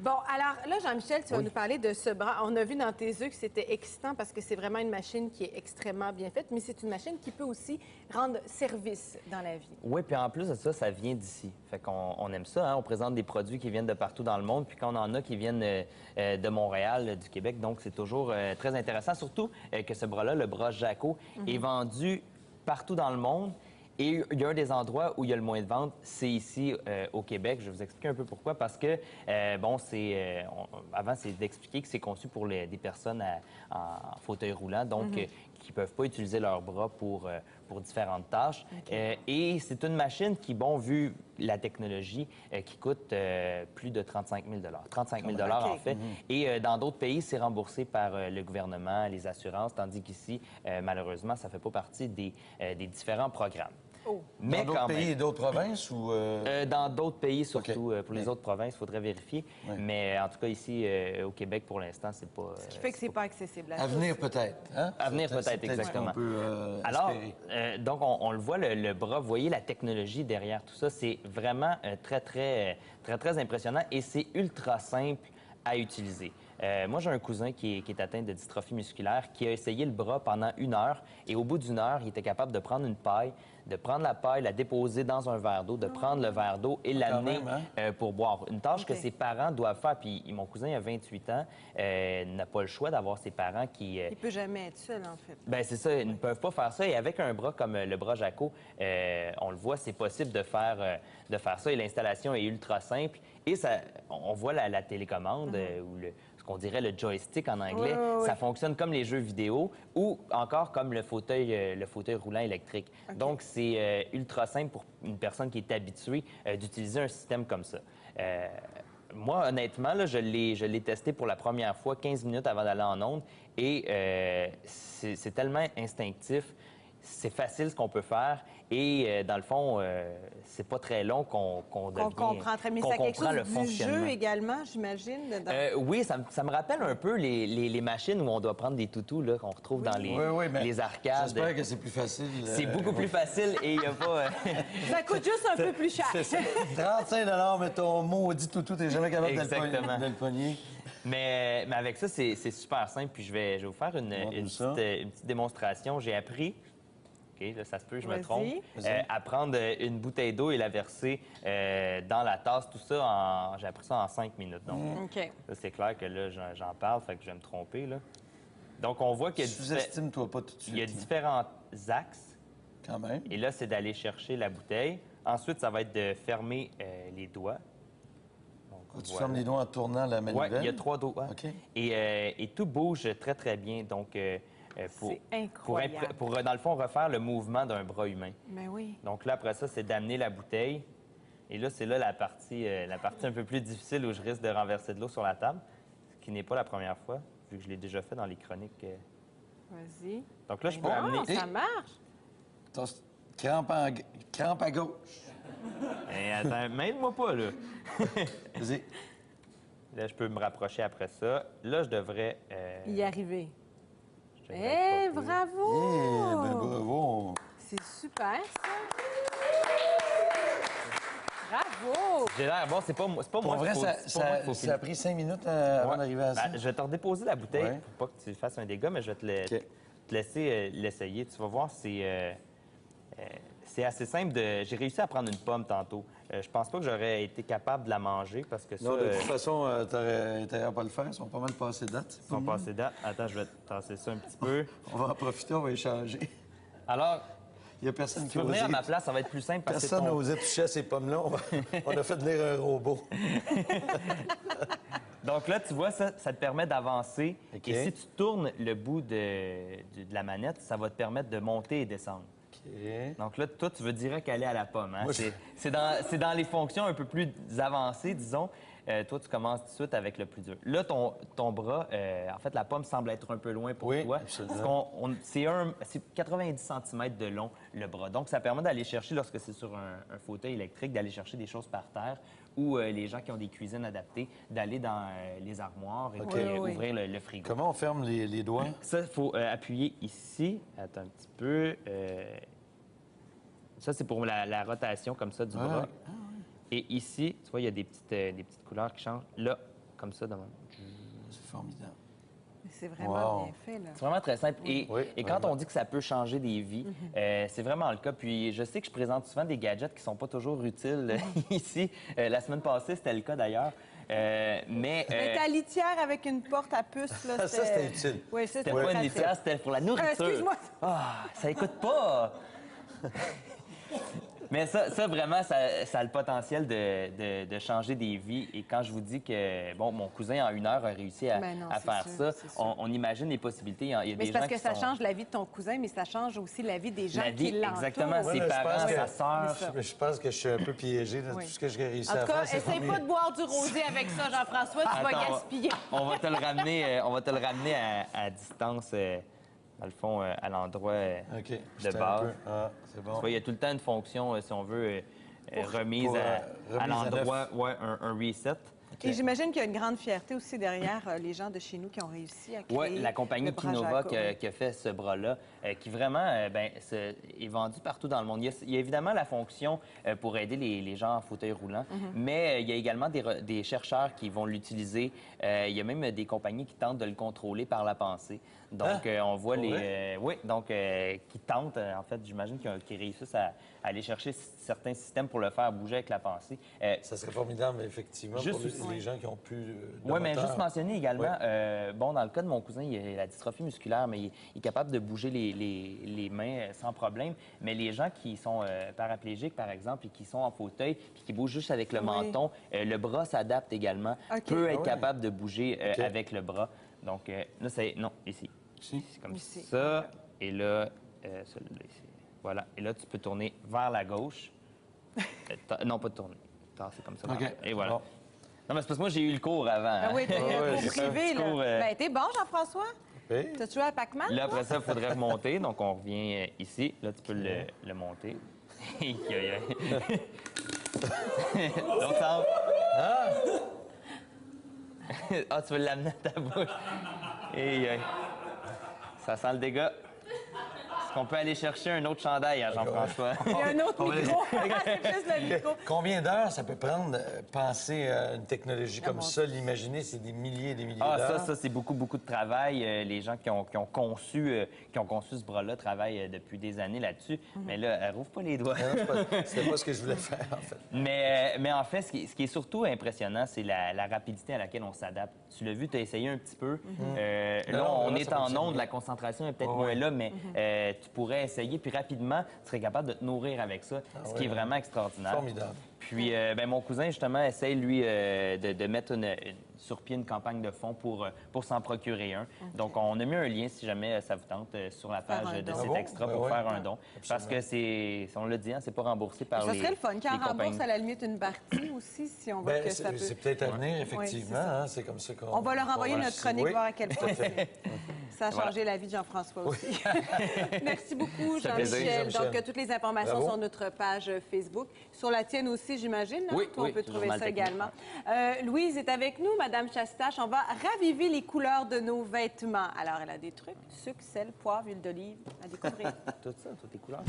Bon, alors là, Jean-Michel, tu vas nous parler de ce bras. On a vu dans tes yeux que c'était excitant parce que c'est vraiment une machine qui est extrêmement bien faite, mais c'est une machine qui peut aussi rendre service dans la vie. Oui, puis en plus de ça, ça vient d'ici. Fait qu'on aime ça, hein? On présente des produits qui viennent de partout dans le monde, puis quand on en a qui viennent de Montréal, du Québec, donc c'est toujours très intéressant, surtout que ce bras-là, le bras Jaco, est vendu partout dans le monde. Et il y a un des endroits où il y a le moins de ventes, c'est ici au Québec. Je vais vous expliquer un peu pourquoi. Parce que, bon, avant, c'est d'expliquer que c'est conçu pour des personnes en fauteuil roulant, donc qui ne peuvent pas utiliser leurs bras pour différentes tâches. Et c'est une machine qui, bon, vu la technologie, qui coûte plus de 35 000 35 000 en fait. Et dans d'autres pays, c'est remboursé par le gouvernement, les assurances, tandis qu'ici, malheureusement, ça ne fait pas partie des différents programmes. Oh. Mais dans d'autres pays et d'autres provinces ou dans d'autres pays surtout. Pour les autres provinces, il faudrait vérifier. Mais en tout cas, ici, au Québec, pour l'instant, c'est pas... Ce qui fait que c'est pas accessible à venir peut-être. Hein? À venir peut-être, exactement. Alors, donc, on le voit, le bras, vous voyez la technologie derrière tout ça. C'est vraiment très impressionnant et c'est ultra simple à utiliser. Moi, j'ai un cousin qui est atteint de dystrophie musculaire qui a essayé le bras pendant 1 heure et au bout d'1 heure, il était capable de prendre une paille, de prendre la paille, la déposer dans un verre d'eau, de prendre le verre d'eau et l'amener pour boire. Une tâche que ses parents doivent faire. Puis mon cousin a 28 ans, n'a pas le choix d'avoir ses parents qui... Il peut jamais être seul, en fait. Bien, c'est ça. Ils ne peuvent pas faire ça. Et avec un bras comme le bras Jaco, on le voit, c'est possible de faire ça. Et l'installation est ultra simple. Et ça, on voit la télécommande ou ce qu'on dirait le joystick en anglais. Ça fonctionne comme les jeux vidéo ou encore comme le fauteuil roulant électrique. Donc, c'est ultra simple pour une personne qui est habituée d'utiliser un système comme ça. Moi, honnêtement, là, je l'ai testé pour la première fois 15 minutes avant d'aller en onde et c'est tellement instinctif. C'est facile ce qu'on peut faire et dans le fond, c'est pas très long qu'on comprend très bien. Mais ça quelque chose du jeu également, j'imagine? Oui, ça me rappelle un peu les machines où on doit prendre des toutous qu'on retrouve dans les arcades. J'espère que c'est plus facile. C'est beaucoup plus facile et il n'y a pas... Ça coûte juste un peu plus cher. 35 $ mais ton maudit toutou, t'es jamais capable de le pogner. Mais avec ça, c'est super simple. Puis je vais vous faire une petite démonstration. J'ai appris... Là, ça se peut, je me trompe. À prendre une bouteille d'eau et la verser dans la tasse, tout ça, j'ai appris ça en 5 minutes. Donc, c'est clair que là, j'en parle, fait que je vais me tromper. Là. Donc, on voit qu'il y a... Sous-estime-toi pas tout de suite. Il y a différents axes. Quand même. Et là, c'est d'aller chercher la bouteille. Ensuite, ça va être de fermer les doigts. Donc, tu fermes les doigts en tournant la manivelle? Oui, il y a 3 doigts. Et tout bouge très bien. Donc... c'est incroyable. Pour, dans le fond, refaire le mouvement d'un bras humain. Mais oui. Donc là, après ça, c'est d'amener la bouteille. Et là, c'est là la partie un peu plus difficile où je risque de renverser de l'eau sur la table, ce qui n'est pas la première fois, vu que je l'ai déjà fait dans les chroniques. Vas-y. Donc là, je peux amener... ça marche! Crampe à gauche. Attends, m'aide-moi pas, là. Vas-y. Là, je peux me rapprocher après ça. Là, je devrais... y arriver. Bravo! Bravo! C'est super, ça! Bravo! J'ai l'air bon, c'est pas moi. Pour vrai, ça a pris 5 minutes avant d'arriver à ça. Je vais te redéposer la bouteille pour pas que tu fasses un dégât, mais je vais te laisser l'essayer. Tu vas voir, c'est assez simple. J'ai réussi à prendre une pomme tantôt. Je pense pas que j'aurais été capable de la manger parce que ça... Non, de toute façon, t'aurais pas le faire. Ils sont pas mal passés date. Ils sont passés date. Attends, je vais te tasser ça un petit peu. On va en profiter, on va échanger. Alors... Il y a personne qui va venir à ma place, ça va être plus simple parce que personne n'a osé toucher à ces pommes-là. On a fait venir un robot. Donc là, tu vois, ça te permet d'avancer. Et si tu tournes le bout de la manette, ça va te permettre de monter et descendre. Donc là, toi, tu veux direct aller à la pomme. Hein? C'est dans les fonctions un peu plus avancées, disons. Toi, tu commences tout de suite avec le plus dur. Là, ton bras, en fait, la pomme semble être un peu loin pour toi. C'est 90 cm de long, le bras. Donc, ça permet d'aller chercher, lorsque c'est sur un fauteuil électrique, d'aller chercher des choses par terre ou les gens qui ont des cuisines adaptées, d'aller dans les armoires et puis, ouvrir le frigo. Comment on ferme les doigts? Ça, il faut appuyer ici. Attends un petit peu. Ça, c'est pour la rotation comme ça du bras. Et ici, tu vois, il y a des petites couleurs qui changent. Là, comme ça. C'est formidable. C'est vraiment bien fait, là. C'est vraiment très simple. Et quand vraiment. on dit que ça peut changer des vies, c'est vraiment le cas. Puis je sais que je présente souvent des gadgets qui sont pas toujours utiles ici. La semaine passée, c'était le cas d'ailleurs. Mais ta litière avec une porte à puce, là, Ça, c'était utile. Oui, ça, c'était pas une litière, c'était pour la nourriture. Excuse-moi. Ah, ça écoute pas! Mais ça vraiment, ça a le potentiel de changer des vies. Et quand je vous dis que, bon, mon cousin, en 1 heure, a réussi à faire ça, on imagine les possibilités. Il y a mais des c'est parce gens que ça change la vie de ton cousin, mais ça change aussi la vie des gens la vie, qui l'entourent. exactement, ses parents, sa sœur. Je pense que je suis un peu piégé dans tout ce que j'ai réussi En à tout cas, faire. essaye pas de boire du rosé avec ça, Jean-François, tu vas gaspiller. On va te le ramener à distance, dans le fond, à l'endroit de base. C'est bon. Tu vois, il y a tout le temps une fonction, si on veut, remise à l'endroit, un reset. Et j'imagine qu'il y a une grande fierté aussi derrière les gens de chez nous qui ont réussi à créer Oui, la compagnie le bras Kinova Jacob. qui a fait ce bras-là, qui vraiment est vendu partout dans le monde. Il y a évidemment la fonction pour aider les gens en fauteuil roulant, mais il y a également des chercheurs qui vont l'utiliser. Il y a même des compagnies qui tentent de le contrôler par la pensée. Donc, on voit qui tentent, en fait, j'imagine, qu'ils réussissent à aller chercher certains systèmes pour le faire bouger avec la pensée. Ça serait formidable, effectivement, pour les gens qui ont plus Oui, mais juste mentionner également, bon, dans le cas de mon cousin, il a la dystrophie musculaire, mais il est capable de bouger les mains sans problème. Mais les gens qui sont paraplégiques, par exemple, et qui sont en fauteuil, puis qui bougent juste avec le menton, le bras s'adapte également, peut être capable de bouger avec le bras. Donc, là, c'est... Non, ici. C'est comme ça. Et là, celui-là ici. Voilà. Et là, tu peux tourner vers la gauche. Non, pas de tourner. C'est comme ça. Et voilà. Bon. Non, mais c'est parce que moi, j'ai eu le cours avant. Ah oui, t'es cours privé, là. Ben, t'es bon, Jean-François? Oui. T'as joué à Pac-Man? Là, après ça, il faudrait remonter. Donc, on revient ici. Là, tu peux le monter. Donc, ça... Ah, tu veux l'amener à ta bouche. Ça sent le dégât. Est-ce qu'on peut aller chercher un autre chandail à Jean-François? Il y a un autre micro. C'est plus le micro. Combien d'heures ça peut prendre penser à une technologie comme ça, l'imaginer? C'est des milliers et des milliers d'heures. Ça, c'est beaucoup, beaucoup de travail. Les gens qui ont conçu ce bras-là travaillent depuis des années là-dessus. Mais là, rouvre pas les doigts. C'était pas ce que je voulais faire, en fait. Mais en fait, ce qui est surtout impressionnant, c'est la rapidité à laquelle on s'adapte. Tu l'as vu, tu as essayé un petit peu. Là, on est en onde, la concentration est peut-être moins là, mais tu pourrais essayer, puis rapidement, tu serais capable de te nourrir avec ça, ce qui est vraiment extraordinaire. Formidable. Puis, mon cousin, justement, essaye, lui, de mettre sur pied une campagne de fonds pour s'en procurer un. Donc, on a mis un lien, si jamais ça vous tente, sur la page de cet extra pour faire un don. Parce que on l'a dit, c'est pas remboursé par les Ça serait le fun, car rembourse à la limite une partie aussi, si on voit que ça peut... C'est peut-être à venir, effectivement. C'est comme ça qu'on... On va leur envoyer notre chronique, voir à quel point ça a changé la vie de Jean-François aussi. Merci beaucoup, Jean-Michel. Donc, toutes les informations sur notre page Facebook. Sur la tienne aussi, j'imagine. Oui, Toi, on peut trouver ça également. Louise est avec nous, Madame Chastache. On va raviver les couleurs de nos vêtements. Alors, elle a des trucs, sucre, sel, poivre, huile d'olive à découvrir. Tout ça, toutes les couleurs.